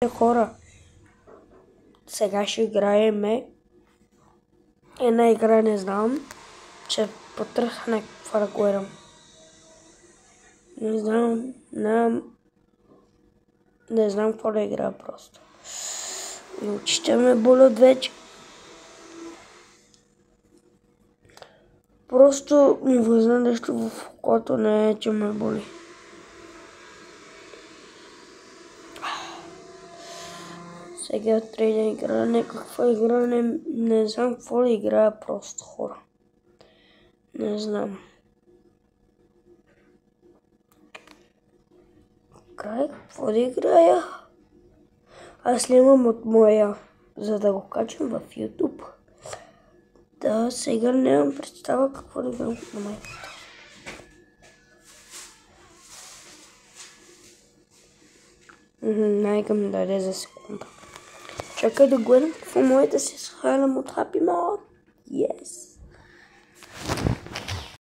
Хора, сега ще играем една игра, не знам, че потърся някаква да гледам. Не знам какво да играя просто. И очите ме болят вече. Просто ми влиза нещо в окото, не е, че ме боли. Сега трябва да играя някаква игра, не знам какво да играя просто, хора. Не знам. Какво да играя? Аз снимам от моя, за да го качам в YouTube. Да, сега нямам представа какво да играм на моя. Нека ми даде за секунда. Чакай да гледам какво може да се свалям от Happy Mode. Yes!